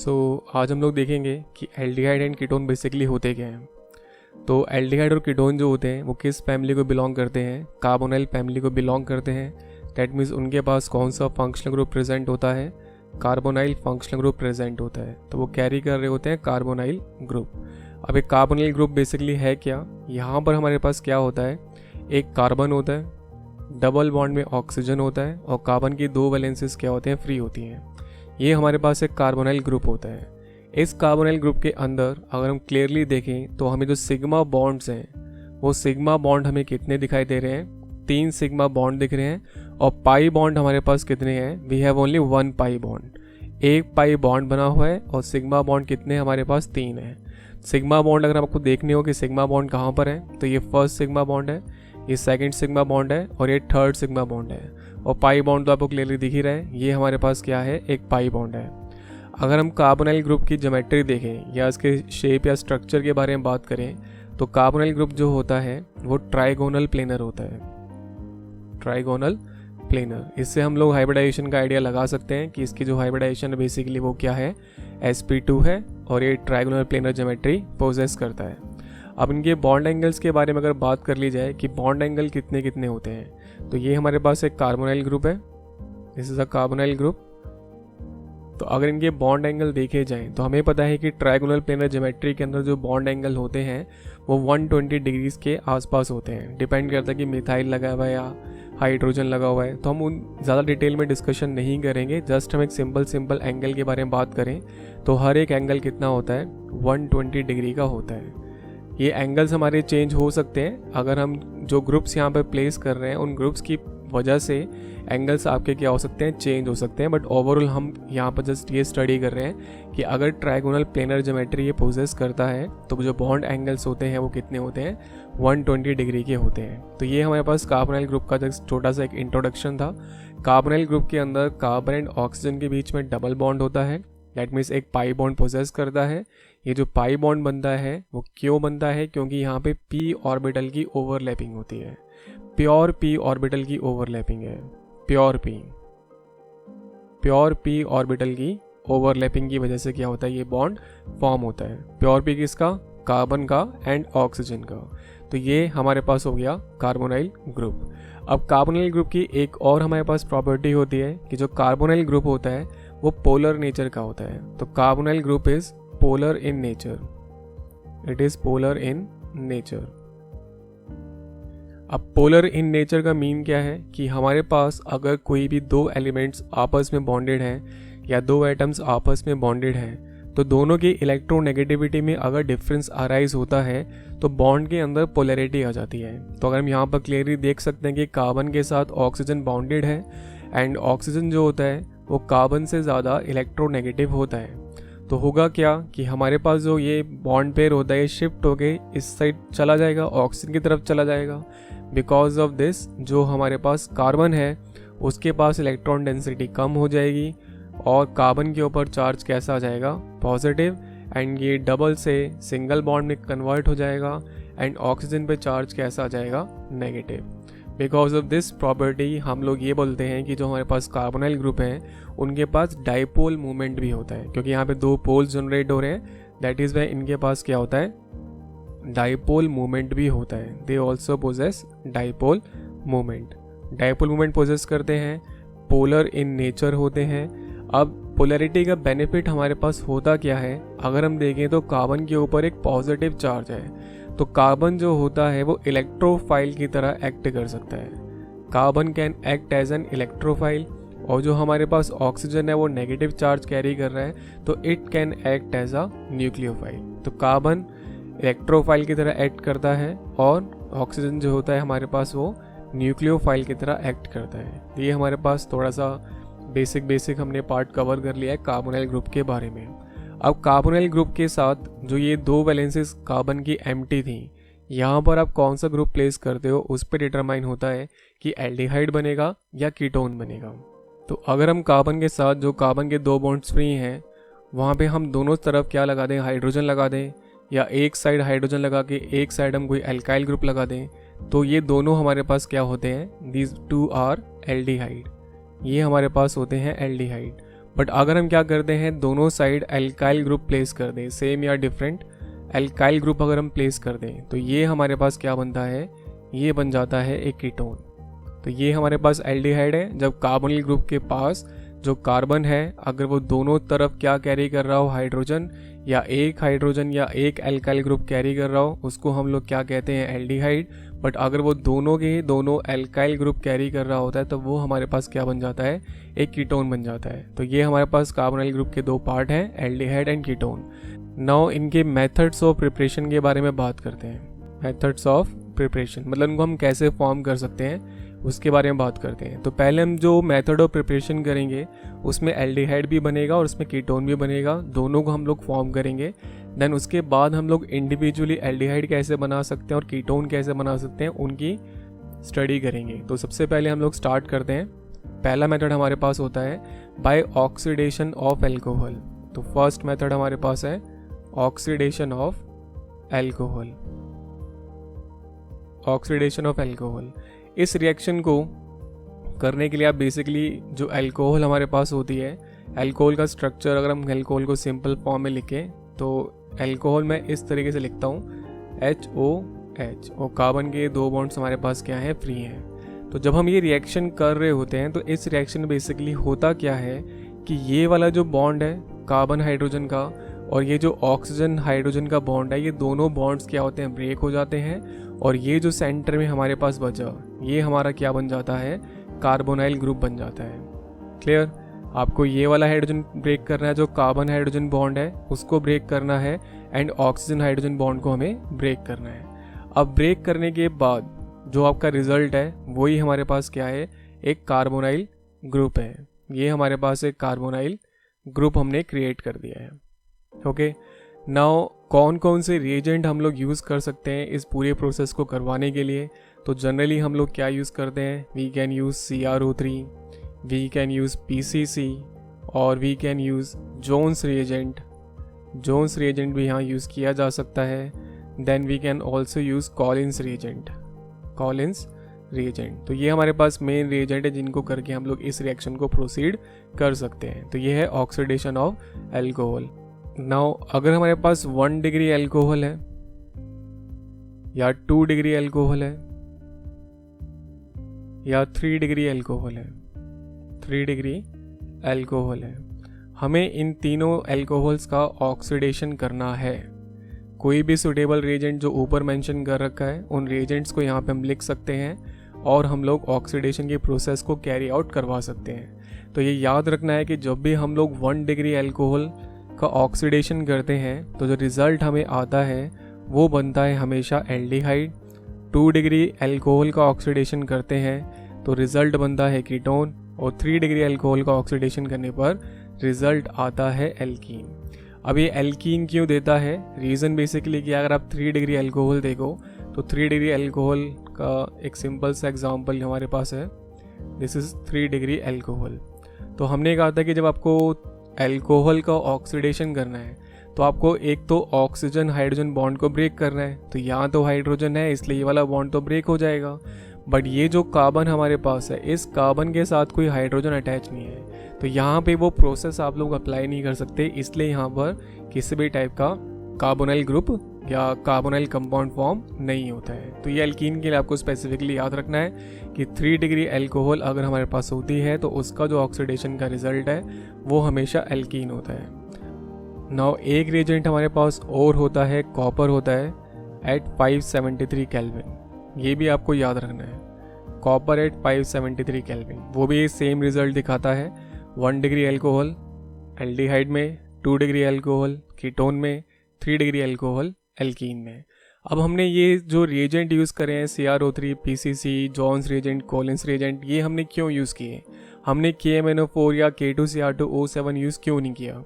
आज हम लोग देखेंगे कि एल्डिहाइड एंड कीटोन बेसिकली होते क्या हैं। तो एल्डिहाइड और कीटोन जो होते हैं वो किस फैमिली को बिलोंग करते हैं? कार्बोनाइल फैमिली को बिलोंग करते हैं। दैट मीन्स उनके पास कौन सा फंक्शनल ग्रुप प्रेजेंट होता है? कार्बोनाइल फंक्शनल ग्रुप प्रेजेंट होता है। तो वो कैरी कर रहे होते हैं कार्बोनाइल ग्रुप। अब एक कार्बोनाइल ग्रुप बेसिकली है क्या? यहाँ पर हमारे पास क्या होता है, एक कार्बन होता है, डबल बॉन्ड में ऑक्सीजन होता है और कार्बन की दो वैलेंसीज क्या होते हैं, फ्री होती हैं। ये हमारे पास एक कार्बोनाइल ग्रुप होता है। इस कार्बोनाइल ग्रुप के अंदर अगर हम क्लियरली देखें तो हमें जो सिग्मा बॉन्ड्स हैं वो सिग्मा बॉन्ड हमें कितने दिखाई दे रहे हैं? 3 सिग्मा बॉन्ड दिख रहे हैं। और पाई बॉन्ड हमारे पास कितने हैं? We have only 1 pi bond. एक पाई बॉन्ड बना हुआ है और सिग्मा बॉन्ड कितने हमारे पास? 3 है। सिग्मा बॉन्ड अगर आपको देखने हो कि सिग्मा बॉन्ड कहाँ पर है, तो ये फर्स्ट सिग्मा बॉन्ड है, ये सेकंड सिग्मा बॉन्ड है और ये थर्ड सिग्मा बॉन्ड है। और पाई बॉन्ड तो आपको क्लियरली दिख ही रहा है, ये हमारे पास क्या है, एक पाई बॉन्ड है। अगर हम कार्बोनाइल ग्रुप की ज्योमेट्री देखें या इसके शेप या स्ट्रक्चर के बारे में बात करें तो कार्बोनाइल ग्रुप जो होता है वो ट्राइगोनल प्लेनर होता है। ट्राइगोनल प्लेनर, इससे हम लोग हाइब्रिडाइजेशन का आइडिया लगा सकते हैं कि इसकी जो हाइब्रिडाइजेशन है बेसिकली वो क्या है, sp2 है और ये ट्राइगोनल प्लेनर ज्योमेट्री पोजेस करता है। अब इनके बॉन्ड एंगल्स के बारे में अगर बात कर ली जाए कि बॉन्ड एंगल कितने कितने होते हैं, तो ये हमारे पास एक कार्बोनाइल ग्रुप है, this is a carbonyl group. तो अगर इनके बॉन्ड एंगल देखे जाएं तो हमें पता है कि ट्राइगोनल प्लेनर ज्योमेट्री के अंदर जो बॉन्ड एंगल होते हैं वो 120 डिग्रीज के आसपास होते हैं। डिपेंड करता है कि मिथाइल लगा हुआ है या हाइड्रोजन लगा हुआ है, तो हम उन ज़्यादा डिटेल में डिस्कशन नहीं करेंगे। जस्ट हम एक सिंपल एंगल के बारे में बात करें तो हर एक एंगल कितना होता है, 120 डिग्री का होता है। ये एंगल्स हमारे चेंज हो सकते हैं अगर हम जो ग्रुप्स यहाँ पे प्लेस कर रहे हैं उन ग्रुप्स की वजह से एंगल्स आपके क्या हो सकते हैं, चेंज हो सकते हैं। बट ओवरऑल हम यहाँ पर जस्ट ये स्टडी कर रहे हैं कि अगर ट्राइगोनल प्लेनर ज्योमेट्री ये पोजेस करता है तो जो बॉन्ड एंगल्स होते हैं वो कितने होते हैं, 120 डिग्री के होते हैं। तो ये हमारे पास कार्बोनाइल ग्रुप का जस्ट छोटा सा एक इंट्रोडक्शन था। कार्बोनाइल ग्रुप के अंदर कार्बन एंड ऑक्सीजन के बीच में डबल बॉन्ड होता है, दैट मीन्स एक पाई बॉन्ड पोजेस करता है। ये जो पाई बॉन्ड बनता है वो क्यों बनता है, क्योंकि यहाँ पे p ऑर्बिटल की ओवरलैपिंग होती है। प्योर p ऑर्बिटल की ओवरलैपिंग है, प्योर p ऑर्बिटल की ओवरलैपिंग की वजह से क्या होता है, ये बॉन्ड फॉर्म होता है। प्योर p किसका? कार्बन का एंड ऑक्सीजन का। तो ये हमारे पास हो गया कार्बोनाइल ग्रुप। अब कार्बोनाइल ग्रुप की एक और हमारे पास प्रॉपर्टी होती है कि जो कार्बोनाइल ग्रुप होता है वो पोलर नेचर का होता है। तो carbonyl group is polar in nature, it is polar in nature. अब पोलर इन नेचर का मीन क्या है कि हमारे पास अगर कोई भी दो एलिमेंट्स आपस में बॉन्डेड हैं या दो एटम्स आपस में बॉन्डेड हैं तो दोनों की इलेक्ट्रोनेगेटिविटी में अगर डिफरेंस अराइज होता है तो बॉन्ड के अंदर पोलैरिटी आ जाती है। तो अगर हम यहाँ पर क्लियरली देख सकते हैं कि कार्बन के साथ ऑक्सीजन बॉन्डेड है एंड ऑक्सीजन जो होता है वो कार्बन से ज़्यादा इलेक्ट्रोनेगेटिव होता है। तो होगा क्या कि हमारे पास जो ये बॉन्ड पेयर होता है शिफ्ट होके इस साइड चला जाएगा, ऑक्सीजन की तरफ चला जाएगा। बिकॉज ऑफ दिस जो हमारे पास कार्बन है उसके पास इलेक्ट्रॉन डेंसिटी कम हो जाएगी और कार्बन के ऊपर चार्ज कैसा आ जाएगा, पॉजिटिव, एंड ये डबल से सिंगल बॉन्ड में कन्वर्ट हो जाएगा एंड ऑक्सीजन पे चार्ज कैसा आ जाएगा, negative. Because of this property हम लोग ये बोलते हैं कि जो हमारे पास कार्बोनाइल ग्रुप हैं उनके पास डाइपोल मूवमेंट भी होता है, क्योंकि यहाँ पे दो पोल्स जनरेट हो रहे हैं। दैट इज़ वाई इनके पास क्या होता है, डाइपोल मूवमेंट भी होता है। They also possess dipole movement. Dipole movement possess करते हैं, पोलर इन नेचर होते हैं। अब पोलैरिटी का बेनिफिट हमारे पास होता क्या है, अगर हम देखें तो कार्बन के ऊपर एक पॉजिटिव चार्ज है तो कार्बन जो होता है वो इलेक्ट्रोफाइल की तरह एक्ट कर सकता है। Carbon can act as an electrophile और जो हमारे पास ऑक्सीजन है वो नेगेटिव चार्ज कैरी कर रहा है तो it can act as a nucleophile. तो कार्बन इलेक्ट्रोफाइल की तरह एक्ट करता है और ऑक्सीजन जो होता है हमारे पास वो न्यूक्लियोफाइल की तरह एक्ट करता है। ये हमारे पास थोड़ा सा बेसिक हमने पार्ट कवर कर लिया है कार्बोनाइल ग्रुप के बारे में। अब कार्बोनाइल ग्रुप के साथ जो ये दो वैलेंसीज कार्बन की एम्प्टी थी, यहाँ पर आप कौन सा ग्रुप प्लेस करते हो उस पर डिटरमाइन होता है कि एल्डिहाइड बनेगा या कीटोन बनेगा। तो अगर हम कार्बन के साथ जो कार्बन के दो बॉन्ड्स फ्री हैं वहाँ पे हम दोनों तरफ क्या लगा दें, हाइड्रोजन लगा दें, या एक साइड हाइड्रोजन लगा के एक साइड हम कोई एल्काइल ग्रुप लगा दें, तो ये दोनों हमारे पास क्या होते हैं, दीज टू आर एल्डिहाइड। ये हमारे पास होते हैं एल्डिहाइड। बट अगर हम क्या करते हैं, दोनों साइड एल्काइल ग्रुप प्लेस कर दें, सेम या डिफरेंट एल्काइल ग्रुप अगर हम प्लेस कर दें, तो ये हमारे पास क्या बनता है, ये बन जाता है एक कीटोन। तो ये हमारे पास एल्डिहाइड है। जब कार्बोनिल ग्रुप के पास जो कार्बन है, अगर वो दोनों तरफ क्या कैरी कर रहा हो, हाइड्रोजन या एक एल्काइल ग्रुप कैरी कर रहा हो, उसको हम लोग क्या कहते हैं, एल्डिहाइड। बट अगर वो दोनों के दोनों एल्काइल ग्रुप कैरी कर रहा होता है, तो वो हमारे पास क्या बन जाता है, एक कीटोन बन जाता है। तो ये हमारे पास कार्बोनिल ग्रुप के दो पार्ट हैं, एल्डिहाइड एंड कीटोन। नाउ इनके मेथड्स ऑफ प्रिपरेशन के बारे में बात करते हैं। मेथड्स ऑफ प्रिपरेशन मतलब इनको हम कैसे फॉर्म कर सकते हैं, उसके बारे में बात करते हैं। तो पहले हम जो मेथड ऑफ प्रिपरेशन करेंगे, उसमें एल्डिहाइड भी बनेगा और उसमें कीटोन भी बनेगा, दोनों को हम लोग फॉर्म करेंगे। देन उसके बाद हम लोग इंडिविजुअली एल्डिहाइड कैसे बना सकते हैं और कीटोन कैसे बना सकते हैं, उनकी स्टडी करेंगे। तो सबसे पहले हम लोग स्टार्ट करते हैं। पहला मेथड हमारे पास होता है बाय ऑक्सीडेशन ऑफ एल्कोहल। तो फर्स्ट मेथड हमारे पास है oxidation of alcohol. Oxidation of alcohol, इस रिएक्शन को करने के लिए आप बेसिकली जो अल्कोहल हमारे पास होती है, अल्कोहल का स्ट्रक्चर अगर हम अल्कोहल को सिंपल फॉर्म में लिखें, तो अल्कोहल मैं इस तरीके से लिखता हूँ HOH, और कार्बन के दो बॉन्ड्स हमारे पास क्या हैं, फ्री हैं। तो जब हम ये रिएक्शन कर रहे होते हैं, तो इस रिएक्शन में बेसिकली होता क्या है कि ये वाला जो बॉन्ड है कार्बन हाइड्रोजन का और ये जो ऑक्सीजन हाइड्रोजन का बॉन्ड है, ये दोनों बॉन्ड्स क्या होते हैं, ब्रेक हो जाते हैं। और ये जो सेंटर में हमारे पास बचा, ये हमारा क्या बन जाता है, कार्बोनाइल ग्रुप बन जाता है। क्लियर? आपको ये वाला हाइड्रोजन ब्रेक करना है, जो कार्बन हाइड्रोजन बॉन्ड है उसको ब्रेक करना है, एंड ऑक्सीजन हाइड्रोजन बॉन्ड को हमें ब्रेक करना है। अब ब्रेक करने के बाद जो आपका रिजल्ट है, वही हमारे पास क्या है, एक कार्बोनाइल ग्रुप है। ये हमारे पास एक कार्बोनाइल ग्रुप हमने क्रिएट कर दिया है। ओके, नाउ कौन कौन से रिएजेंट हम लोग यूज़ कर सकते हैं इस पूरे प्रोसेस को करवाने के लिए? तो जनरली हम लोग क्या यूज़ करते हैं, we can use CrO3, we can use PCC, और we can use Jones reagent. Jones reagent भी यहाँ यूज़ किया जा सकता है। Then we can also use Collins reagent. Collins reagent, तो ये हमारे पास मेन रिएजेंट है जिनको करके हम लोग इस रिएक्शन को प्रोसीड कर सकते हैं। तो ये है ऑक्सीडेशन ऑफ एल्कोहल। नाउ अगर हमारे पास 1 डिग्री एल्कोहल है या 2 डिग्री एल्कोहल है या 3 डिग्री एल्कोहल है, 3 डिग्री एल्कोहल है, हमें इन तीनों एल्कोहल्स का ऑक्सीडेशन करना है। कोई भी सुटेबल रिएजेंट जो ऊपर मेंशन कर रखा है, उन रिएजेंट्स को यहाँ पे हम लिख सकते हैं और हम लोग ऑक्सीडेशन की प्रोसेस को कैरी आउट करवा सकते हैं। तो ये याद रखना है कि जब भी हम लोग 1 डिग्री एल्कोहल का ऑक्सीडेशन करते हैं, तो जो रिज़ल्ट हमें आता है वो बनता है हमेशा एल्डिहाइड। 2 डिग्री एल्कोहल का ऑक्सीडेशन करते हैं तो रिज़ल्ट बनता है कीटोन, और 3 डिग्री एल्कोहल का ऑक्सीडेशन करने पर रिज़ल्ट आता है एल्कीन। अब ये एल्कीन क्यों देता है, रीज़न बेसिकली कि अगर आप 3 डिग्री एल्कोहल देखो, तो 3 डिग्री एल्कोहल का एक सिंपल सा एग्जांपल हमारे पास है, दिस इज़ 3 डिग्री एल्कोहल। तो हमने कहा था कि जब आपको एल्कोहल का ऑक्सीडेशन करना है, तो आपको एक तो ऑक्सीजन हाइड्रोजन बॉन्ड को ब्रेक करना है। तो यहाँ तो हाइड्रोजन है, इसलिए ये वाला बॉन्ड तो ब्रेक हो जाएगा। बट ये जो कार्बन हमारे पास है, इस कार्बन के साथ कोई हाइड्रोजन अटैच नहीं है, तो यहाँ पे वो प्रोसेस आप लोग अप्लाई नहीं कर सकते। इसलिए यहाँ पर किसी भी टाइप का कार्बोनाइल ग्रुप या कार्बोनाइल कंपाउंड फॉर्म नहीं होता है। तो ये एल्कीन के लिए आपको स्पेसिफिकली याद रखना है कि 3 डिग्री एल्कोहल अगर हमारे पास होती है, तो उसका जो ऑक्सीडेशन का रिजल्ट है वो हमेशा एल्कीन होता है। नाउ एक रिएजेंट हमारे पास और होता है, कॉपर होता है एट 573 केल्विन। ये भी आपको याद रखना है, कॉपर एट 573 केल्विन, वो भी सेम रिजल्ट दिखाता है। 1 डिग्री एल्कोहल एल्डिहाइड में, 2 डिग्री एल्कोहल कीटोन में, 3 डिग्री एल्कोहल एल्कीन में। अब हमने ये जो रिएजेंट यूज़ करे हैं, CrO3, PCC, Jones reagent, Collins reagent, ये हमने क्यों यूज़ किए? हमने KMnO4 या K2Cr2O7 यूज़ क्यों नहीं किया?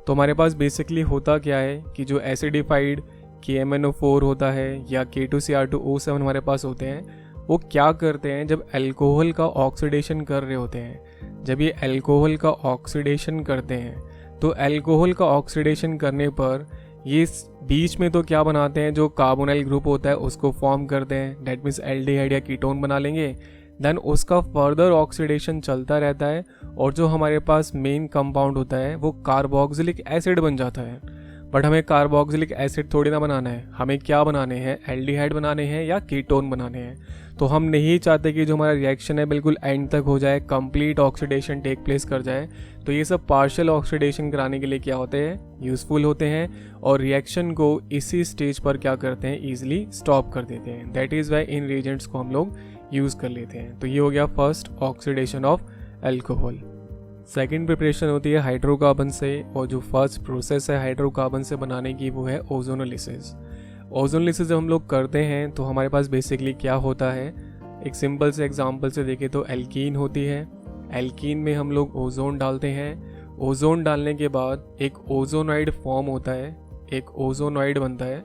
तो हमारे पास बेसिकली होता क्या है कि जो एसिडिफाइड KMnO4 होता है या K2Cr2O7 हमारे पास होते हैं, वो क्या करते हैं, जब अल्कोहल का ऑक्सीडेशन कर रहे होते हैं, जब ये अल्कोहल का ऑक्सीडेशन करते हैं, तो अल्कोहल का ऑक्सीडेशन करने पर ये बीच में तो क्या बनाते हैं, जो कार्बोनाइल ग्रुप होता है उसको फॉर्म करते हैं, डेट मीन्स एल्डिहाइड या कीटोन बना लेंगे। देन उसका फर्दर ऑक्सीडेशन चलता रहता है और जो हमारे पास मेन कंपाउंड होता है वो कार्बोक्सिलिक एसिड बन जाता है। बट हमें कार्बोक्सिलिक एसिड थोड़ी ना बनाना है, हमें क्या बनाने हैं, एल्डिहाइड बनाने हैं या कीटोन बनाने हैं। तो हम नहीं चाहते कि जो हमारा रिएक्शन है बिल्कुल एंड तक हो जाए, कंप्लीट ऑक्सीडेशन टेक प्लेस कर जाए। तो ये सब पार्शियल ऑक्सीडेशन कराने के लिए क्या होते हैं, यूज़फुल होते हैं और रिएक्शन को इसी स्टेज पर क्या करते हैं, ईजिली स्टॉप कर देते हैं। That is why in reagents को हम लोग यूज़ कर लेते हैं। तो ये हो गया first oxidation of alcohol. Second preparation होती है हाइड्रोकार्बन से, और जो फर्स्ट प्रोसेस है हाइड्रोकार्बन से बनाने की वो है ओजोनोलिसिस। ओजोनोलिसिस जब हम लोग करते हैं तो हमारे पास बेसिकली क्या होता है, एक सिंपल से एग्जांपल से देखें तो एल्कीन होती है, एल्कीन में हम लोग ओजोन डालते हैं। ओजोन डालने के बाद एक ओजोनाइड फॉर्म होता है, एक ओजोनाइड बनता है।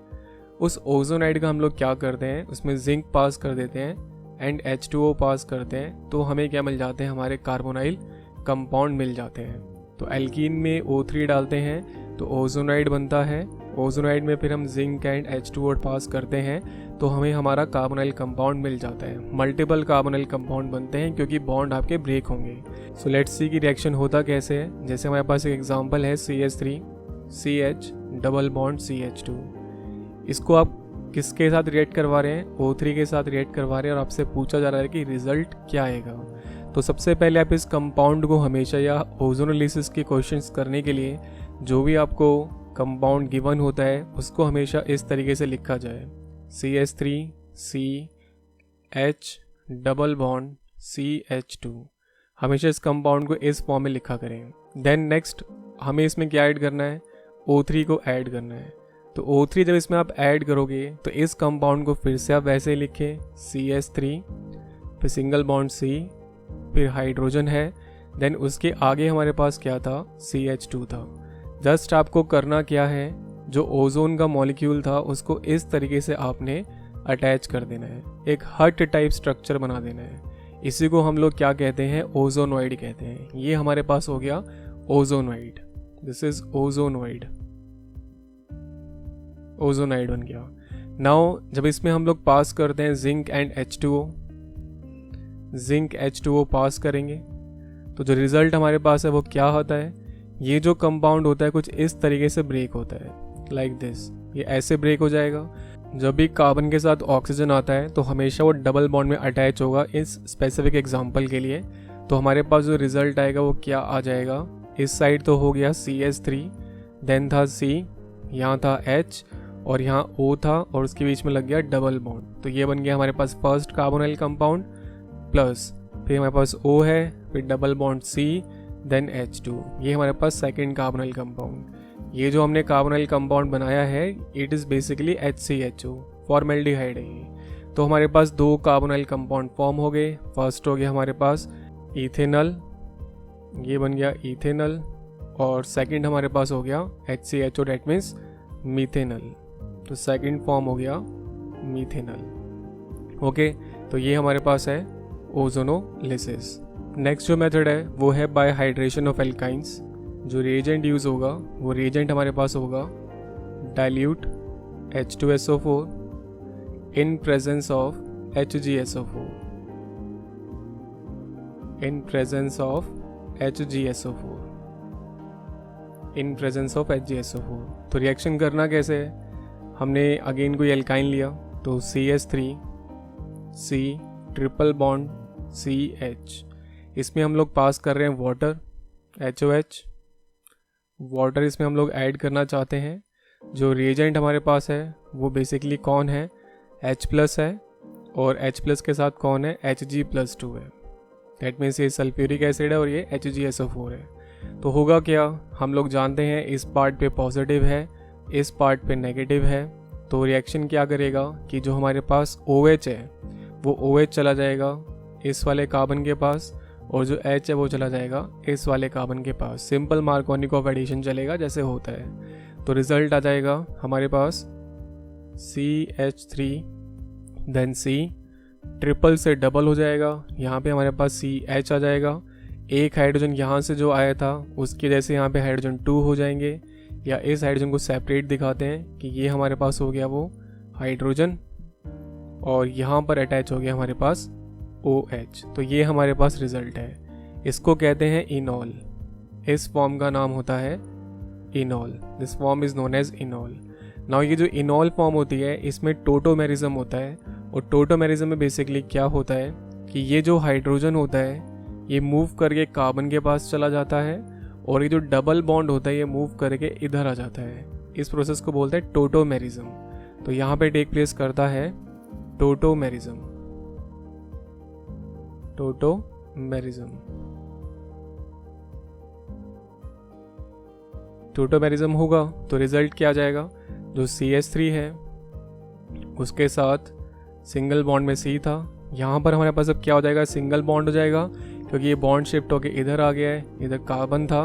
उस ओजोनाइड का हम लोग क्या करते हैं, उसमें जिंक पास कर देते हैं एंड H2O पास करते हैं, तो हमें क्या मिल जाते हैं, हमारे कार्बोनाइल कंपाउंड मिल जाते हैं। तो एल्कीन में O3 डालते हैं तो ओजोनाइड बनता है, ओजोनाइड में फिर हम जिंक एंड H2O पास करते हैं तो हमें हमारा कार्बोनाइल कंपाउंड मिल जाता है। मल्टीपल कार्बोनाइल कंपाउंड बनते हैं क्योंकि बॉन्ड आपके ब्रेक होंगे। सो लेट्स सी कि रिएक्शन होता कैसे है। जैसे हमारे पास एक एग्जांपल है CH3 CH double bond CH2। इसको आप किसके साथ रिएक्ट करवा रहे हैं, O3 के साथ रिएक्ट करवा रहे हैं और आपसे पूछा जा रहा है कि रिजल्ट क्या आएगा। तो सबसे पहले आप इस कंपाउंड को हमेशा, या ओजोनोलिसिस के क्वेश्चंस करने के लिए जो भी आपको कंपाउंड गिवन होता है उसको हमेशा इस तरीके से लिखा जाए, CH3 CH double bond CH2। हमेशा इस कंपाउंड को इस फॉर्म में लिखा करें। देन नेक्स्ट हमें इसमें क्या ऐड करना है, O3 को ऐड करना है। तो O3 जब इसमें आप ऐड करोगे तो इस कंपाउंड को फिर से आप वैसे ही लिखें, CH3 फिर सिंगल बॉन्ड C फिर हाइड्रोजन है, देन उसके आगे हमारे पास क्या था, CH2 था। जस्ट आपको करना क्या है, जो ओजोन का मॉलिक्यूल था उसको इस तरीके से आपने अटैच कर देना है, एक हर्ट टाइप स्ट्रक्चर बना देना है। इसी को हम लोग क्या कहते हैं, ओजोनॉइड कहते हैं। ये हमारे पास हो गया ओजोनॉइड, दिस इज ओजोनॉइड, ओजोनाइड बन गया। नाउ जब इसमें हम लोग पास करते हैं zinc and H2O, zinc H2O पास करेंगे तो जो रिजल्ट हमारे पास है वो क्या होता है, ये जो कंपाउंड होता है कुछ इस तरीके से ब्रेक होता है, लाइक दिस। ये ऐसे ब्रेक हो जाएगा। जब भी कार्बन के साथ ऑक्सीजन आता है तो हमेशा वो डबल बॉन्ड में अटैच होगा इस स्पेसिफिक एग्जांपल के लिए। तो हमारे पास जो रिजल्ट आएगा वो क्या आ जाएगा, इस साइड तो हो गया CH3, देन था C, यहाँ था H और यहाँ O था और उसके बीच में लग गया डबल बॉन्ड। तो ये बन गया हमारे पास फर्स्ट कार्बोनाइल कंपाउंड, प्लस फिर हमारे पास O है, फिर double bond C, then H2। ये हमारे पास सेकेंड कार्बोनाइल कंपाउंड। ये जो हमने कार्बोनाइल कंपाउंड बनाया है it is basically HCHO, formaldehyde है ये। तो हमारे पास दो कार्बोनाइल कंपाउंड फॉर्म हो गए। फर्स्ट हो गया हमारे पास इथेनल, ये बन गया इथेनल, और सेकंड हमारे पास हो गया HCHO, डेट मीन्स मीथेनल। तो सेकंड फॉर्म हो गया मीथेनल। ओके, तो ये हमारे पास है ओजोनोलिसिस। नेक्स्ट जो मेथड है वो है बाय हाइड्रेशन ऑफ एल्काइंस। जो रिएजेंट यूज़ होगा वो रिएजेंट हमारे पास होगा dilute H2SO4 in presence of HgSO4, in presence of HgSO4, in presence of HgSO4। तो रिएक्शन करना कैसे है, हमने अगेन कोई एल्काइन लिया तो CH3 C triple bond CH, इसमें हम लोग पास कर रहे हैं वाटर HOH, वाटर इसमें हम लोग ऐड करना चाहते हैं। जो रिएजेंट हमारे पास है वो बेसिकली कौन है, H प्लस है, और H प्लस के साथ कौन है, Hg+2 है। दैट मीन्स ये सल्फ्यूरिक एसिड है और ये HgSO4 है। तो होगा क्या, हम लोग जानते हैं इस पार्ट पे पॉजिटिव है, इस पार्ट पे नेगेटिव है। तो रिएक्शन क्या करेगा कि जो हमारे पास OH है वो OH चला जाएगा इस वाले कार्बन के पास, और जो H है वो चला जाएगा इस वाले कार्बन के पास। सिंपल मार्कोनी ऑफ एडिशन चलेगा जैसे होता है। तो रिजल्ट आ जाएगा हमारे पास CH3 देन C, ट्रिपल से डबल हो जाएगा, यहाँ पे हमारे पास CH आ जाएगा। एक हाइड्रोजन यहाँ से जो आया था उसके जैसे यहाँ पे हाइड्रोजन 2 हो जाएंगे, या इस हाइड्रोजन को सेपरेट दिखाते हैं कि ये हमारे पास हो गया वो हाइड्रोजन, और यहाँ पर अटैच हो गया हमारे पास OH। तो ये हमारे पास रिजल्ट है। इसको कहते हैं इनॉल। इस फॉर्म का नाम होता है enol. This form is known as enol. Now ये जो इनॉल फॉर्म होती है इसमें टोटोमेरिज्म होता है, और टोटोमेरिज्म में बेसिकली क्या होता है कि ये जो हाइड्रोजन होता है ये मूव करके कार्बन के पास चला जाता है, और ये जो डबल बॉन्ड होता है ये मूव करके इधर आ जाता है। इस प्रोसेस को बोलते हैं टोटोमेरिज्म। तो यहाँ पे टेक प्लेस करता है टोटोमेरिज्म। टोटोमेरिज्म टोटोमेरिज्म होगा तो रिजल्ट क्या आ जाएगा, जो CH3 है उसके साथ सिंगल बॉन्ड में C था, यहाँ पर हमारे पास अब क्या हो जाएगा, सिंगल बॉन्ड हो जाएगा, क्योंकि ये बॉन्ड शिफ्ट होके इधर आ गया है। इधर कार्बन था,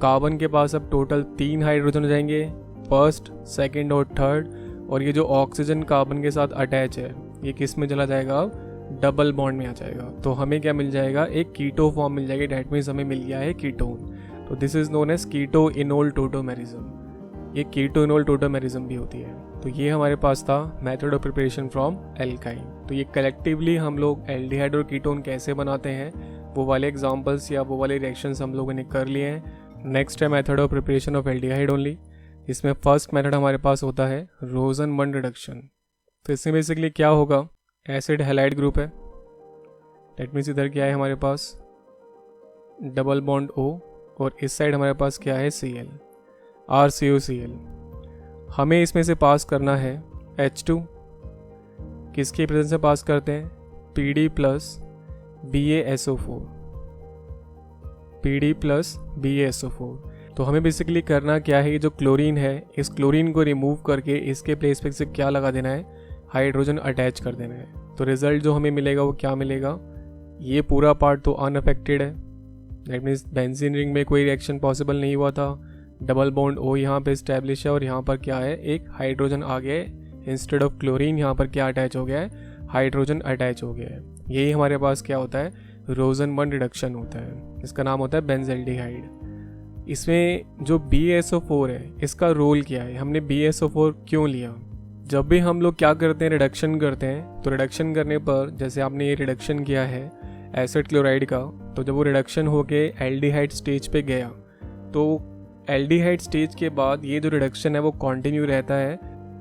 कार्बन के पास अब टोटल 3 हाइड्रोजन हो जाएंगे, फर्स्ट, सेकंड और थर्ड। और ये जो ऑक्सीजन कार्बन के साथ अटैच है ये किस में चला जाएगा, अब डबल बॉन्ड में आ जाएगा। तो हमें क्या मिल जाएगा, एक कीटो फॉर्म मिल जाएगी। डैट मीन्स हमें मिल गया है कीटोन। तो this is known as keto enol tautomerism. ये कीटो इनोल टोटोमेरिज्म भी होती है। तो ये हमारे पास था method of preparation from alkyne. तो ये कलेक्टिवली हम लोग एल्डिहाइड और कीटोन कैसे बनाते हैं वो वाले एग्जांपल्स या वो वाले रिएक्शंस हम लोगों ने कर लिए हैं। नेक्स्ट है method of preparation of aldehyde only. इसमें फर्स्ट मेथड हमारे पास होता है रोजनमंड रिडक्शन। तो इसमें बेसिकली क्या होगा, एसिड हैलाइड ग्रुप है, दैट मीन्स इधर क्या है हमारे पास डबल बॉन्ड O, और इस साइड हमारे पास क्या है Cl, RCOCl। हमें इसमें से पास करना है H2। किसके प्रेजेंस से पास करते हैं, PD plus BaSO4, PD plus BaSO4। तो हमें बेसिकली करना क्या है, ये जो क्लोरीन है इस क्लोरीन को रिमूव करके इसके प्लेस पे से क्या लगा देना है, हाइड्रोजन अटैच कर देना है। तो रिजल्ट जो हमें मिलेगा वो क्या मिलेगा, ये पूरा पार्ट तो अनअफेक्टेड है, दैट मीन्स बेंजीन रिंग में कोई रिएक्शन पॉसिबल नहीं हुआ था। डबल बॉन्ड O यहाँ पे इस्टेब्लिश है, और यहाँ पर क्या है, एक हाइड्रोजन आ गया है। इंस्टेड ऑफ क्लोरीन यहाँ पर क्या अटैच हो गया है, हाइड्रोजन अटैच हो गया है। यही हमारे पास क्या होता है, रोजनमंड रिडक्शन होता है। इसका नाम होता है बेंजल्डिहाइड। इसमें जो BaSO4 है इसका रोल क्या है, हमने BaSO4 क्यों लिया। जब भी हम लोग क्या करते हैं, रिडक्शन करते हैं, तो रिडक्शन करने पर जैसे आपने ये रिडक्शन किया है एसिड क्लोराइड का, तो जब वो रिडक्शन होके एल्डिहाइड स्टेज पे गया तो एल्डिहाइड स्टेज के बाद ये जो रिडक्शन है वो कंटिन्यू रहता है,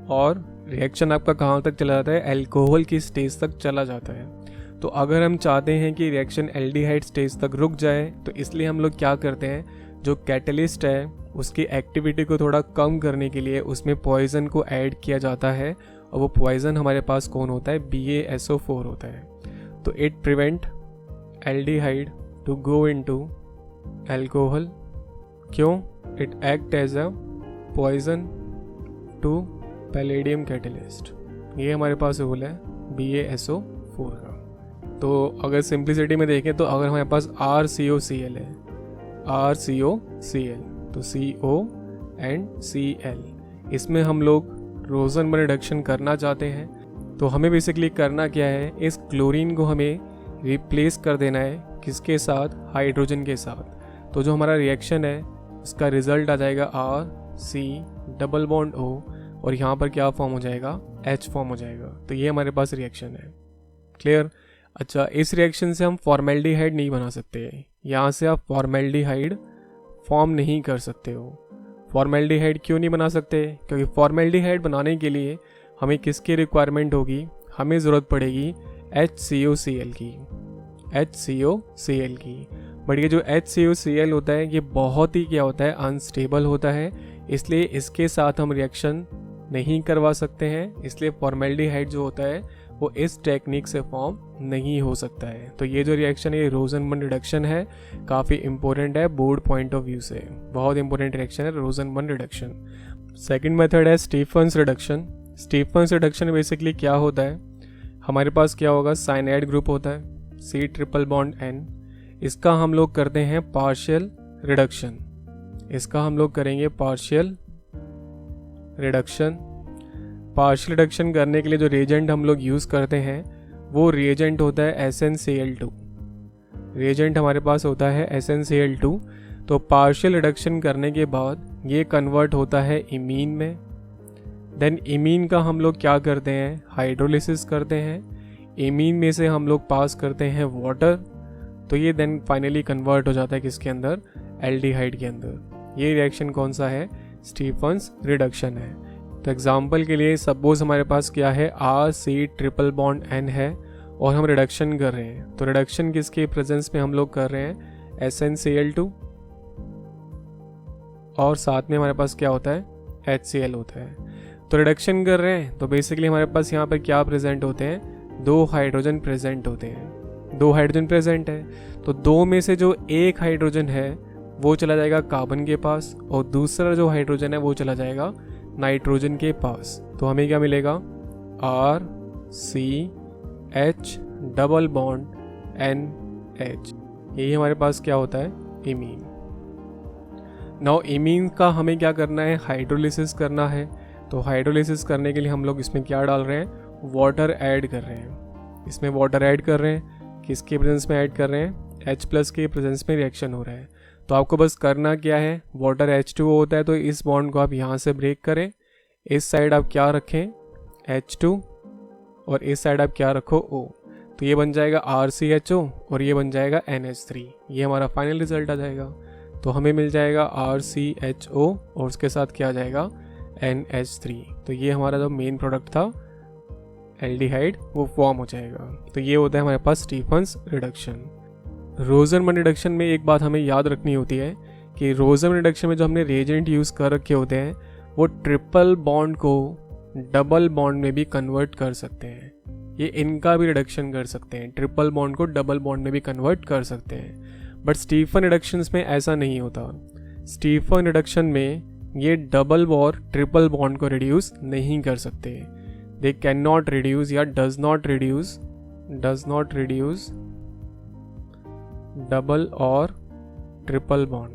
और रिएक्शन आपका कहाँ तक चला जाता है, अल्कोहल की स्टेज तक चला जाता है। तो अगर हम चाहते हैं कि रिएक्शन एल्डिहाइड स्टेज तक रुक जाए तो इसलिए हम लोग क्या करते हैं, जो कैटलिस्ट है उसकी एक्टिविटी को थोड़ा कम करने के लिए उसमें पॉइजन को ऐड किया जाता है, और वो पॉइजन हमारे पास कौन होता है, BaSO4 होता है। तो it prevent aldehyde to go into alcohol. क्यों, it act as a poison to palladium catalyst. ये हमारे पास रोल है BaSO4 का। तो अगर सिंप्लिसिटी में देखें तो अगर हमारे पास RCOCl है, RCOCl, तो CO एंड Cl, इसमें हम लोग रोजनमंड रिडक्शन करना चाहते हैं। तो हमें बेसिकली करना क्या है, इस क्लोरीन को हमें रिप्लेस कर देना है किसके साथ, हाइड्रोजन के साथ। तो जो हमारा रिएक्शन है उसका रिजल्ट आ जाएगा RC डबल बॉन्ड O, और यहाँ पर क्या फॉर्म हो जाएगा, H फॉर्म हो जाएगा। तो ये हमारे पास रिएक्शन है। क्लियर। अच्छा, इस रिएक्शन से हम फॉर्मेल्डिहाइड नहीं बना सकते, यहाँ से आप फॉर्मेल्डिहाइड फॉर्म नहीं कर सकते हो। फॉर्मेल्डिहाइड क्यों नहीं बना सकते, क्योंकि फॉर्मेल्डिहाइड बनाने के लिए हमें किसकी रिक्वायरमेंट होगी, हमें ज़रूरत पड़ेगी HCOCl की, HCOCl की। बट ये जो HCOCl होता है ये बहुत ही क्या होता है, अनस्टेबल होता है, इसलिए इसके साथ हम रिएक्शन नहीं करवा सकते हैं। इसलिए फॉर्मेल्डिहाइड जो होता है वो इस टेक्निक से फॉर्म नहीं हो सकता है। तो ये जो रिएक्शन है ये रोजनमंड रिडक्शन है, काफ़ी इंपॉर्टेंट है बोर्ड पॉइंट ऑफ व्यू से, बहुत इंपॉर्टेंट रिएक्शन है रोजनमंड रिडक्शन। सेकंड मेथड है Stephens reduction. Stephens reduction basically क्या होता है, हमारे पास क्या होगा, साइनाइड ग्रुप होता है C ट्रिपल बॉन्ड N, इसका हम लोग करते हैं पार्शियल रिडक्शन। इसका हम लोग करेंगे पार्शियल रिडक्शन। पार्शियल रिडक्शन करने के लिए जो रिएजेंट हम लोग यूज़ करते हैं वो रिएजेंट होता है SnCl2। रिएजेंट हमारे पास होता है SnCl2। तो पार्शियल रिडक्शन करने के बाद ये कन्वर्ट होता है इमीन में। देन इमीन का हम लोग क्या करते हैं, हाइड्रोलिसिस करते हैं। इमीन में से हम लोग पास करते हैं वाटर। तो ये देन फाइनली कन्वर्ट हो जाता है किसके अंदर, एल्डिहाइड के अंदर। ये रिएक्शन कौन सा है, स्टीफन्स रिडक्शन है। तो एग्जाम्पल के लिए सपोज हमारे पास क्या है, RC∼N है और हम रिडक्शन कर रहे हैं। तो रिडक्शन किसके प्रेजेंस में हम लोग कर रहे हैं, SnCl2 और साथ में हमारे पास क्या होता है, HCl होता है। तो रिडक्शन कर रहे हैं तो बेसिकली हमारे पास यहाँ पर क्या प्रेजेंट होते हैं, 2 हाइड्रोजन प्रेजेंट होते हैं। 2 हाइड्रोजन प्रेजेंट है तो 2 में से जो एक हाइड्रोजन है वो चला जाएगा कार्बन के पास और दूसरा जो हाइड्रोजन है वो चला जाएगा नाइट्रोजन के पास। तो हमें क्या मिलेगा, RCH∼NH। यही हमारे पास क्या होता है, इमीन। नाउ इमीन का हमें क्या करना है, हाइड्रोलिसिस करना है। तो हाइड्रोलिसिस करने के लिए हम लोग इसमें क्या डाल रहे हैं, वाटर ऐड कर रहे हैं। इसमें वाटर ऐड कर रहे हैं, किसके प्रेजेंस में ऐड कर रहे हैं, H+ के प्रेजेंस में रिएक्शन हो रहा है। तो आपको बस करना क्या है, वाटर H2O होता है तो इस बॉन्ड को आप यहाँ से ब्रेक करें। इस साइड आप क्या रखें, H2 और इस साइड आप क्या रखो, O। तो ये बन जाएगा RCHO और ये बन जाएगा NH3। ये हमारा फाइनल रिजल्ट आ जाएगा। तो हमें मिल जाएगा RCHO और उसके साथ क्या आ जाएगा, NH3। तो ये हमारा जो मेन प्रोडक्ट था एल्डिहाइड वो फॉर्म हो जाएगा। तो ये होता है हमारे पास स्टीफन्स रिडक्शन। रोजरमन रिडक्शन में एक बात हमें याद रखनी होती है कि रोजरमन रिडक्शन में जो हमने रिएजेंट यूज़ कर रखे होते हैं वो ट्रिपल बॉन्ड को डबल बॉन्ड में भी कन्वर्ट कर सकते हैं। ये इनका भी रिडक्शन कर सकते हैं, ट्रिपल बॉन्ड को डबल बॉन्ड में भी कन्वर्ट कर सकते हैं। बट स्टीफन रिडक्शंस में ऐसा नहीं होता। स्टीफन रिडक्शन में ये डबल और ट्रिपल बॉन्ड को रिड्यूस नहीं कर सकते। दे कैन नॉट रिड्यूस या डज नॉट रिड्यूस डबल और ट्रिपल बॉन्ड।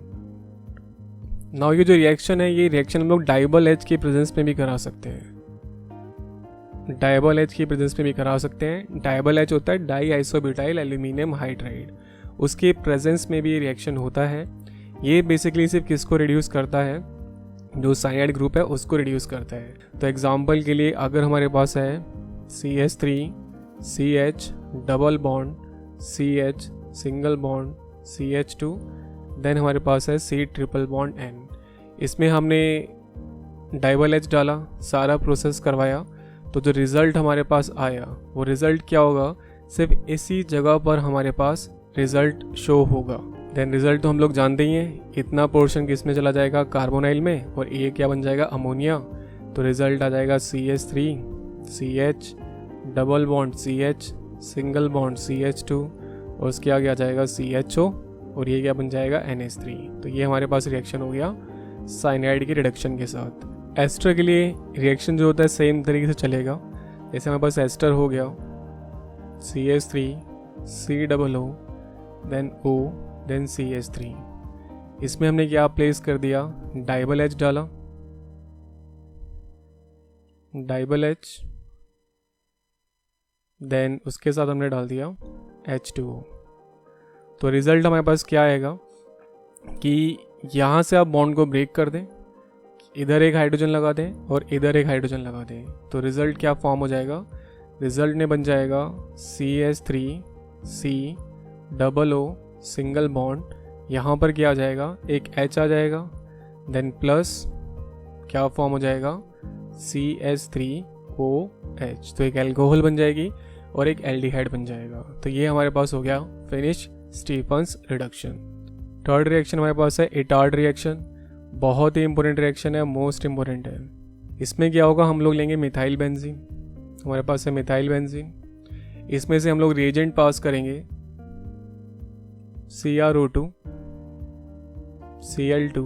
नाउ ये जो रिएक्शन है, ये रिएक्शन हम लोग डाइबल एच के प्रेजेंस में भी करा सकते हैं। डाइबल एच के प्रेजेंस में भी करा सकते हैं। डाइबल एच होता है डाईआइसोब्यूटाइल एल्यूमिनियम हाइड्राइड, उसके प्रेजेंस में भी ये रिएक्शन होता है। ये बेसिकली सिर्फ किसको रिड्यूस करता है, जो साइनाइड ग्रुप है उसको रिड्यूस करता है। तो एग्जांपल के लिए अगर हमारे पास है CH3 CH double bond CH single bond CH2, then हमारे पास है C∼N। इसमें हमने डाइबल एच डाला, सारा प्रोसेस करवाया, तो जो रिज़ल्ट हमारे पास आया वो रिज़ल्ट क्या होगा, सिर्फ इसी जगह पर हमारे पास रिज़ल्ट शो होगा। देन रिज़ल्ट तो हम लोग जानते ही हैं, इतना पोर्शन किस में चला जाएगा, कार्बोनाइल में, और ये क्या बन जाएगा, अमोनिया। तो रिज़ल्ट आ जाएगा CH3 CH double bond CH single bond CH2 और उसके आगे आ जाएगा CHO और ये क्या बन जाएगा, NH3। तो ये हमारे पास रिएक्शन हो गया साइनाइड के रिडक्शन के साथ। एस्टर के लिए रिएक्शन जो होता है सेम तरीके से चलेगा। जैसे हमारे पास एस्टर हो गया CH3 COO then O then CH3। इसमें हमने क्या प्लेस कर दिया, डाइबल एच डाला, डाइबल एच, देन उसके साथ हमने डाल दिया H2O। तो रिज़ल्ट हमारे पास क्या आएगा कि यहाँ से आप बॉन्ड को ब्रेक कर दें, इधर एक हाइड्रोजन लगा दें और इधर एक हाइड्रोजन लगा दें, तो रिज़ल्ट क्या फॉर्म हो जाएगा, रिज़ल्ट में बन जाएगा CH3 COO सिंगल बॉन्ड, यहाँ पर क्या आ जाएगा, एक H आ जाएगा, देन प्लस क्या फॉर्म हो जाएगा CH3OH, तो एक एल्कोहल बन जाएगी और एक एल्डिहाइड बन जाएगा। तो ये हमारे पास हो गया finish Stephens reduction. Third reaction हमारे पास है इटार्ड रिएक्शन। बहुत ही इंपॉर्टेंट रिएक्शन है, मोस्ट इंपॉर्टेंट है। इसमें क्या होगा, हम लोग लेंगे मिथाइल बेंजीन, हमारे पास है मिथाइल बेंजीन। इसमें से हम लोग रिएजेंट पास करेंगे CrO2 Cl2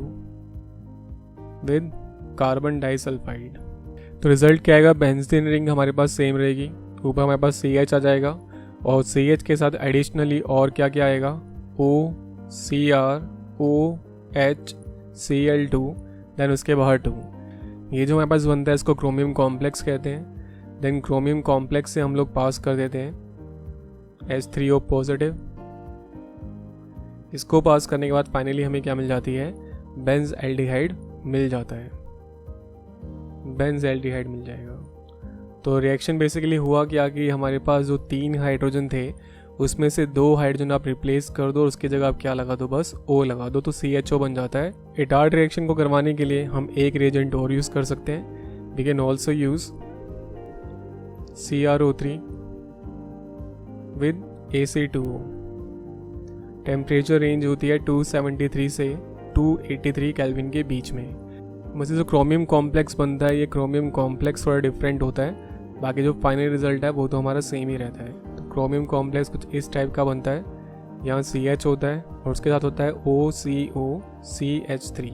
with carbon disulphide. तो रिजल्ट क्या आएगा, बेंजीन रिंग हमारे पास सेम रहेगी, ऊपर हमारे पास CH आ जाएगा और CH के साथ एडिशनली और क्या क्या आएगा, OCrOH Cl2 देन उसके बाहर 2। ये जो हमारे पास बनता है इसको क्रोमियम कॉम्प्लेक्स कहते हैं। देन क्रोमियम कॉम्प्लेक्स से हम लोग पास कर देते हैं H3O पॉजिटिव। इसको पास करने के बाद फाइनली हमें क्या मिल जाती है, बेंज एल्डिहाइड मिल जाता है, बेंज एल्डिहाइड मिल जाएगा। तो रिएक्शन बेसिकली हुआ क्या कि हमारे पास जो 3 हाइड्रोजन थे उसमें से 2 हाइड्रोजन आप रिप्लेस कर दो और उसकी जगह आप क्या लगा दो, बस O लगा दो, तो CHO बन जाता है। इटार्ड रिएक्शन को करवाने के लिए हम एक रिएजेंट और यूज़ कर सकते हैं। We can also use CrO3 with AC2O। Temperature range होती है 273 से 283 केल्विन के बीच में। मुझे जो क्रोमियम कॉम्प्लेक्स बनता है, ये क्रोमियम कॉम्प्लेक्स थोड़ा डिफरेंट होता है, बाकी जो फाइनल रिजल्ट है वो तो हमारा सेम ही रहता है। तो क्रोमियम कॉम्प्लेक्स कुछ इस टाइप का बनता है, यहाँ CH होता है और उसके साथ होता है OCOCH3,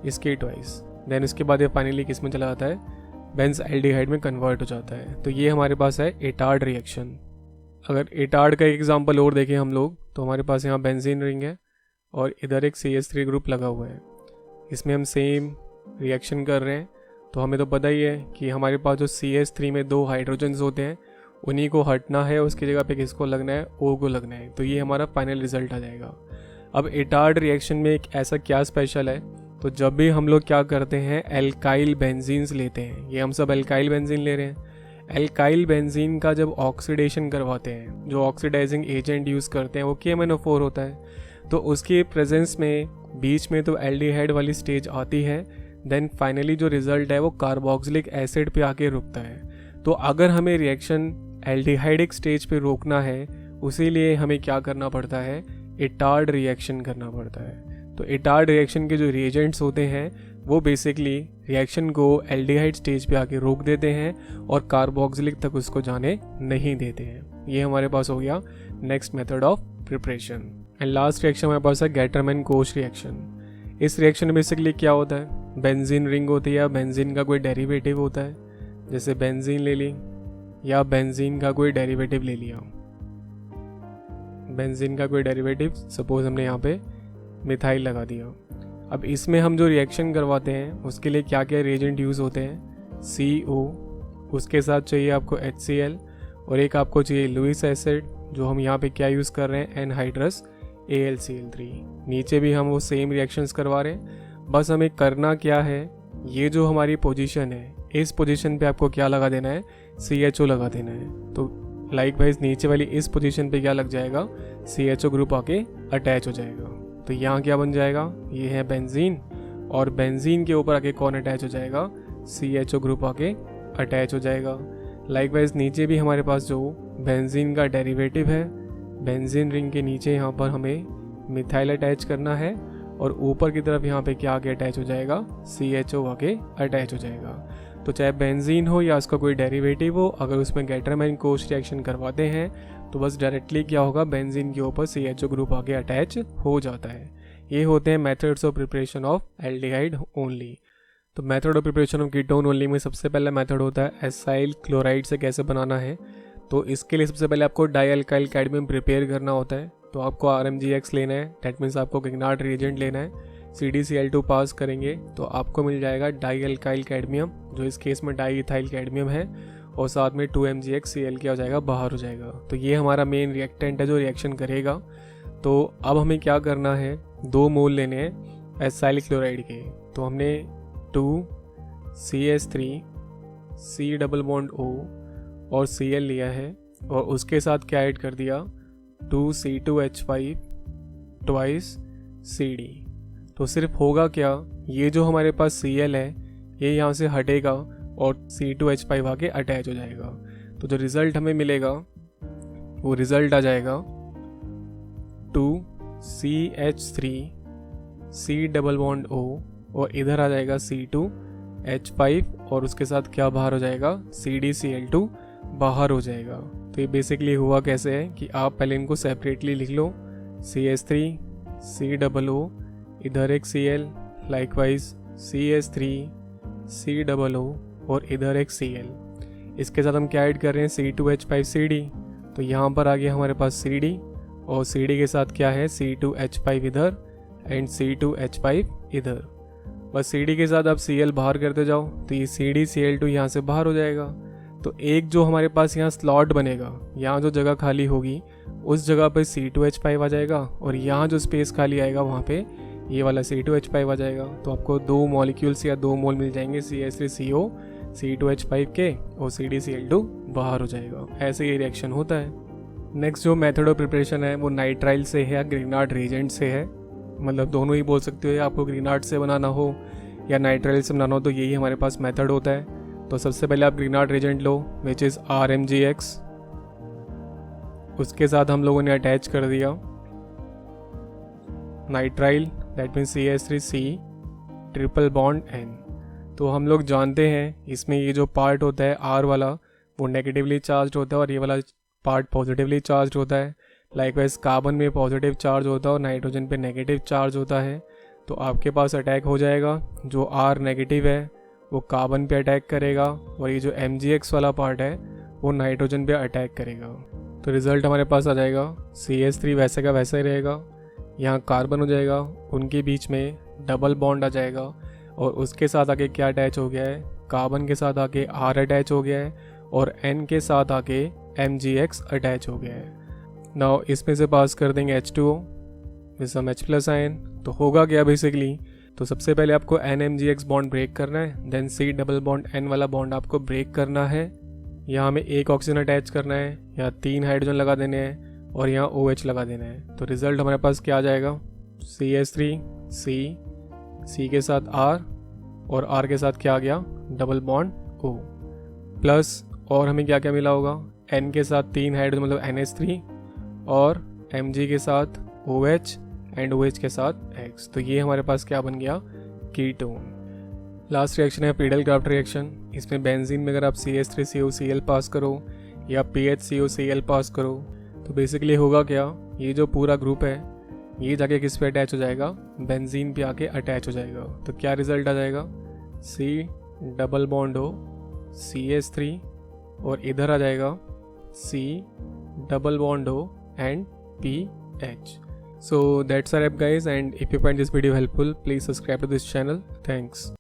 इसके ट्वाइस। देन इसके बाद ये फाइनली किस में चला जाता है, बेंज एल्डिहाइड में कन्वर्ट हो जाता है। तो ये हमारे पास है इटार्ड रिएक्शन। अगर इटार्ड का एक एग्जांपल और देखें हम लोग, तो हमारे पास यहाँ बेंजीन रिंग है और इधर एक CH3 ग्रुप लगा हुआ है। इसमें हम सेम रिएक्शन कर रहे हैं, तो हमें तो पता ही है कि हमारे पास जो CH3 में 2 हाइड्रोजन्स होते हैं उन्हीं को हटना है, उसकी जगह पे किसको लगना है, O को लगना है। तो ये हमारा फाइनल रिजल्ट आ जाएगा। अब इटार्ड रिएक्शन में एक ऐसा क्या स्पेशल है, तो जब भी हम लोग क्या करते हैं, एल्काइल बेंजीन्स लेते हैं, ये हम सब एल्काइल बेंजीन ले रहे हैं। एल्काइल बेंजीन का जब ऑक्सीडेशन करवाते हैं, जो ऑक्सीडाइजिंग एजेंट यूज़ करते हैं वो KMnO4 होता है। तो उसके प्रेजेंस में बीच में तो एल्डिहाइड वाली स्टेज आती है, देन फाइनली जो रिजल्ट है वो कार्बोक्सिलिक एसिड पे आके रुकता है। तो अगर हमें रिएक्शन एल्डिहाइडिक स्टेज पे रोकना है, उसी लिए हमें क्या करना पड़ता है, इटार्ड रिएक्शन करना पड़ता है। तो इटार्ड रिएक्शन के जो रिएजेंट्स होते हैं वो बेसिकली रिएक्शन को एल्डिहाइड स्टेज पे आके रोक देते हैं और कार्बोक्सिलिक तक उसको जाने नहीं देते हैं। ये हमारे पास हो गया next method of preparation. And last reaction हमारे पास है गैटरमैन-कोच रिएक्शन। इस रिएक्शन में बेसिकली क्या होता है, बेंजीन रिंग होती है या बेंजीन का कोई डेरिवेटिव होता है, जैसे बेंजीन ले ली या बेंजीन का कोई डेरिवेटिव ले लिया। बेंजीन का कोई डेरिवेटिव, सपोज हमने यहाँ पे मिथाइल लगा दिया। अब इसमें हम जो रिएक्शन करवाते हैं उसके लिए क्या क्या रिएजेंट यूज़ होते हैं, CO, उसके साथ चाहिए आपको HCl और एक आपको चाहिए लुईस एसिड, जो हम यहाँ पे क्या यूज़ कर रहे हैं, एनहाइड्रस AlCl3। नीचे भी हम वो सेम रिएक्शंस करवा रहे हैं, बस हमें करना क्या है, ये जो हमारी पोजीशन है इस पोजीशन पे आपको क्या लगा देना है, CHO लगा देना है। तो लाइक वाइज नीचे वाली इस पोजीशन पे क्या लग जाएगा, CHO ग्रुप आके अटैच हो जाएगा। तो यहाँ क्या बन जाएगा, ये है बेंजीन और बेंजीन के ऊपर आके कौन अटैच हो जाएगा, CHO ग्रुप आके अटैच हो जाएगा। लाइक वाइज नीचे भी हमारे पास जो बेंजीन का डेरिवेटिव है, बेंजीन रिंग के नीचे यहाँ पर हमें मिथाइल अटैच करना है और ऊपर की तरफ यहाँ पे क्या आके अटैच हो जाएगा, CHO आके अटैच हो जाएगा। तो चाहे बेंजीन हो या उसका कोई डेरिवेटिव हो, अगर उसमें गैटरमैन-कोच रिएक्शन करवाते हैं तो बस डायरेक्टली क्या होगा, बेंजीन के ऊपर CHO ग्रुप आके अटैच हो जाता है। ये होते हैं methods of preparation of aldehyde only. तो method of preparation of ketone only में सबसे पहला मेथड होता है एसाइल क्लोराइड से कैसे बनाना है। तो इसके लिए सबसे पहले आपको डाई अल्काइल कैडमियम प्रिपेयर करना होता है। तो आपको RMGX लेना है, डैट मीन्स आपको गिग्नार्ड रिएजेंट लेना है। CdCl2 पास करेंगे तो आपको मिल जाएगा डाई अल्काइल कैडमियम, जो इस केस में डाई इथाइल कैडमियम है, और साथ में 2mgxCl क्या हो जाएगा, बाहर हो जाएगा। तो ये हमारा मेन रिएक्टेंट है जो रिएक्शन करेगा। तो अब हमें क्या करना है, 2 मोल लेने हैं एसाइल क्लोराइड के। तो हमने 2CH3 C double bond O और Cl लिया है और उसके साथ क्या ऐड कर दिया, 2C2H5 ट्वाइस CD। तो सिर्फ होगा क्या, ये जो हमारे पास Cl है ये यहाँ से हटेगा और C2H5 आके अटैच हो जाएगा। तो जो रिजल्ट हमें मिलेगा वो रिजल्ट आ जाएगा 2CH3 C double bond O और इधर आ जाएगा C2H5 और उसके साथ क्या बाहर हो जाएगा, CdCl2 बाहर हो जाएगा। तो ये बेसिकली हुआ कैसे है कि आप पहले इनको सेपरेटली लिख लो, CH3 C डबल O, इधर एक Cl, likewise CH3 C double O और इधर एक Cl। इसके साथ हम क्या ऐड कर रहे हैं, C2H5 CD। तो यहाँ पर आ गया हमारे पास CD और CD के साथ क्या है, C2H5 इधर एंड C2H5 इधर। बस CD के साथ आप Cl बाहर करते जाओ तो ये CdCl2 यहाँ से बाहर हो जाएगा। तो एक जो हमारे पास यहाँ स्लॉट बनेगा, यहाँ जो जगह खाली होगी उस जगह पे C2H5 आ जाएगा और यहाँ जो स्पेस खाली आएगा वहाँ पे ये वाला C2H5 आ जाएगा। तो आपको 2 मॉलिक्यूल्स या 2 मोल मिल जाएंगे CH3CO C2H5 के और CdCl2 बाहर हो जाएगा। ऐसे ये रिएक्शन होता है। नेक्स्ट जो मेथड ऑफ प्रिपरेशन है वो नाइट्राइल से है या ग्रीनार्ड रिएजेंट से है, मतलब दोनों ही बोल सकते हो, आपको ग्रीनार्ड से बनाना हो या नाइट्राइल से बनाना हो तो यही हमारे पास मेथड होता है। तो सबसे पहले आप Grignard reagent low which is RMGX, उसके साथ हम लोगों ने अटैच कर दिया nitrile, that means CH3C triple bond N। तो हम लोग जानते हैं इसमें ये जो पार्ट होता है R वाला वो नेगेटिवली चार्ज होता है और ये वाला पार्ट पॉजिटिवली चार्ज होता है। लाइकवाइज कार्बन में पॉजिटिव चार्ज होता है और नाइट्रोजन पे नेगेटिव चार्ज होता है। तो आपके पास अटैक हो जाएगा, जो R नेगेटिव है वो कार्बन पे अटैक करेगा और ये जो MgX वाला पार्ट है वो नाइट्रोजन पे अटैक करेगा। तो रिज़ल्ट हमारे पास आ जाएगा CH3 वैसे का वैसा ही रहेगा, यहाँ कार्बन हो जाएगा, उनके बीच में डबल बॉन्ड आ जाएगा और उसके साथ आके क्या अटैच हो गया है, कार्बन के साथ आके R अटैच हो गया है और N के साथ आके MgX अटैच हो गया है। नाउ इसमें से पास कर देंगे H2O with some H+ ion. तो होगा क्या बेसिकली, तो सबसे पहले आपको NMgX बॉन्ड ब्रेक करना है, then C double bond N वाला बॉन्ड आपको ब्रेक करना है। यहाँ हमें एक ऑक्सीजन अटैच करना है, यहाँ 3 हाइड्रोजन लगा देने हैं और यहाँ OH लगा देना है। तो रिजल्ट हमारे पास क्या आ जाएगा, CH3C, C के साथ R और R के साथ क्या आ गया, डबल बॉन्ड O प्लस, और हमें क्या क्या मिला होगा, N के साथ 3 हाइड्रोजन मतलब NH3 और Mg के साथ OH एंड OH के साथ X। तो ये हमारे पास क्या बन गया, कीटोन। लास्ट रिएक्शन है प्रीडल क्राफ्ट रिएक्शन। इसमें बेंजीन में अगर आप CH3COCl पास करो या PHCOCl पास करो तो बेसिकली होगा क्या, ये जो पूरा ग्रुप है ये जाके किस पे अटैच हो जाएगा, बेंजीन पे आके अटैच हो जाएगा। तो क्या रिजल्ट आ जाएगा, C double bond O CH3 और इधर आ जाएगा C double bond O and PH। So that's our app guys, and if you find this video helpful, please subscribe to this channel. Thanks.